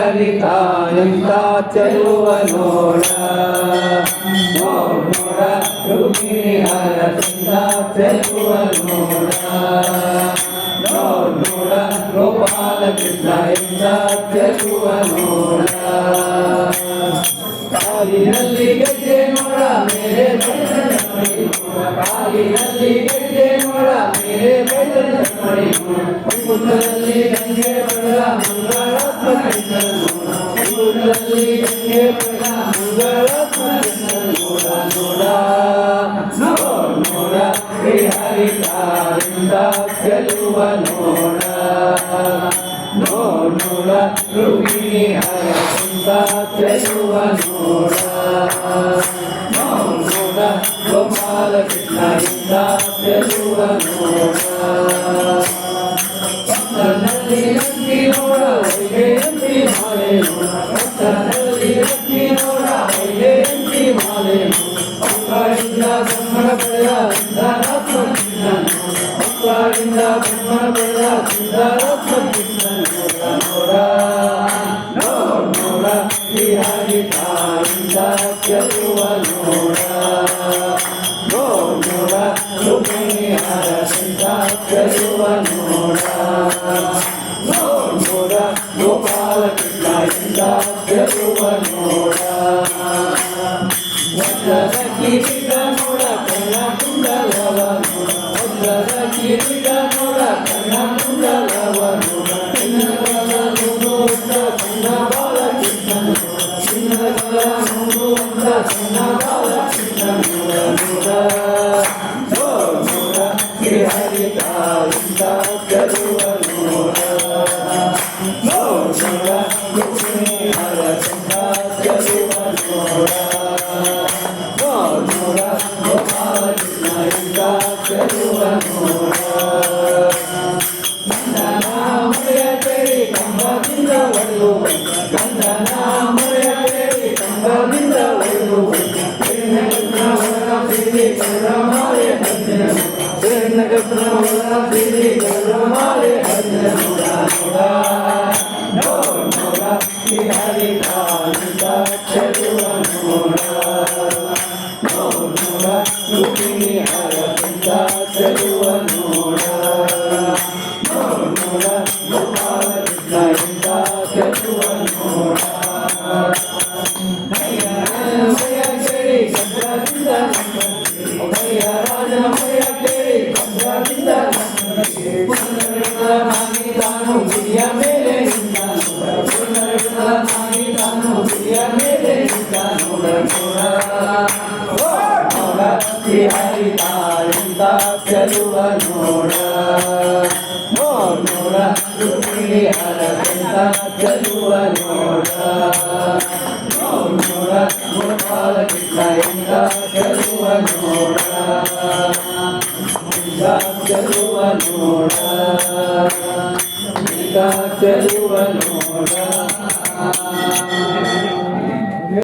ಹರಿತ ಎಂತ ಚೆಲುವ ನೋಡ ನೋಡ ರುಕ್ಮಿಣಿ ಹರಸಿಂದ ಚೆಲುವ ನೋಡ ನೋಡ ಗೋಪಾಲ ಕೃಷ್ಣ ಎಂತ ಚೆಲುವ ನೋಡ ಕಾಲಿನಲ್ಲಿ ಗೆಜ್ಜೆ ನೋಡ ಮೇರೆ ಕಾಲಿನಲ್ಲಿ ಗೆಜ್ಜೆ ನೋಡ ಮೇರೆ ಬೈದಲ್ಲಿ ಮುತ್ತಲ್ಲಿ ಗಂಗೆ ಬಡ ಮಂಗಳಾತ್ಮಕ ಮುತ್ತಲ್ಲಿ ಗಂಗೆ ಬಡ ಮಂಗಳಾತ್ಮಕ ನೋಡ ನೋಡ ನೋಡ ಶ್ರೀ ಹರಿತಾರಿಂದ ಚೆಲುವ ನೋಡ ನೋಡ ರುಕ್ಮಿಣಿ ಹರಸಿಂದ ಚೆಲುವ ನೋಡ ನೋಡ ಗೋಪಾಲ ಕೃಷ್ಣರಿಂದ ಚೆಲುವ ನೋಡ ಪಕ್ಕದಲ್ಲಿ ಲಕ್ಷ್ಮಿ ನೋಡ ವೈಜಯಂತಿ ಮಾಲೆ ನೋಡ ಪಕ್ಕದಲ್ಲಿ ಲಕ್ಷ್ಮಿ ನೋಡ ವೈಜಯಂತಿ ಮಾಲೆ ಮಕ್ಕಳಿಂದ ಬ್ರಹ್ಮಣ ಪಡೆದ ಸಿದ್ಧಾರಾತ್ಮ ಕೃಷ್ಣ ಮಕ್ಕಳಿಂದ ಬ್ರಹ್ಮಣ ಪಡೆದ ಸಿದ್ಧಾರಾತ್ಮ ಕೃಷ್ಣ ನೋಡ ನೋಡ ಶ್ರೀ ಹರಿತಾರಿಂದ ಚೆಲುವ ನೋಡ ನೋಡ ರುಕ್ಮಿಣಿ ಹರಸಿಂದ ಚೆಲುವ ನೋಡ ನೋಡ ಗೋಪಾಲ ಕೃಷ್ಣದಿಂದ ಚೆಲುವ ನೋಡ ವಜ್ರದ ಕಿರೀಟ ನೋಡ ಕರ್ಣ ಕುಂಡಲವ ನೋಡ ವಜ್ರದ ಕಿರೀಟ ನೋಡ ಕರ್ಣ ಕುಂಡಲವ ನೋಡ ಚಿನ್ನದ ನೋಡುವಂತ ಸಣ್ಣ ಬಾಲ ಕೃಷ್ಣ ಚಿನ್ನದ ನೋಡುವಂತ ಸಣ್ಣ ಬಾಲ ಕೃಷ್ಣ ನೋಡ ನೋಡ ಶ್ರೀ ಹರಿತಾರಿಂದ ಚೆಲುವ ನೋಡ ನೋಡ ರುಕ್ಮಿಣಿ ಹರಸಿಂದ ಚೆಲುವ ನೋಡ ನೋಡ ಗೋಪಾಲ ಕೃಷ್ಣರಿಂದ ಚೆಲುವ ನೋಡ ಗಂಧನ ಮರೆಯ ಕೇಳಿ ಕಂಬದಿಂದ ಒಡೆದು ಗಂಧನ ಮರೆಯ ಕೇಳಿ ಕಂಬದಿಂದ ಒಡೆದು ಶ್ರೀ ಗೌರಮಾಲೆ ಹರಿನ ಗೌರಮಾಲೆ ಹರಿನ ನೋಡ ಶ್ರೀ ಹರಿತಾರಿಂದ ಚೆಲುವ ನೋಡ ನೋಡ ರುಕ್ಮಿಣಿ ಹರಸಿಂದ ಚೆಲುವ ನೋಡ ನೋಡ ಗೋಪಾಲ ಕೃಷ್ಣರಿಂದ ಚೆಲುವ ನೋಡ ಭಯ ಕೇಳಿ ಕಬ್ಬದಿಂದ ಭಯ ರಾಜನ ಭಯ ಕೇಳಿ ಕಬ್ಬದಿಂದ ಪುನರ್ನಾಗಿ ತಾನು ಗುಡಿಯ ಮೇಲೆ ನಿಂತ ಪುನರ್ನಾಗಿ ತಾನು ಗುಡಿಯ ಮೇಲೆ ನಿಂತ ನೋಡ ನೋಡ ಶ್ರೀ ಹರಿತಾರಿಂದ ಚೆಲುವ ನೋಡ ನೋಡ ರುಕ್ಮಿಣಿ ಹರಸಿಂದ ಚೆಲುವ ನೋಡ ನೋಡ ಗೋಪಾಲ ಕೃಷ್ಣಯಿಂದ ಚೆಲುವ ನೋಡ ಚೆಲುವ ನೋಡ ಚೆಲುವ ನೋಡ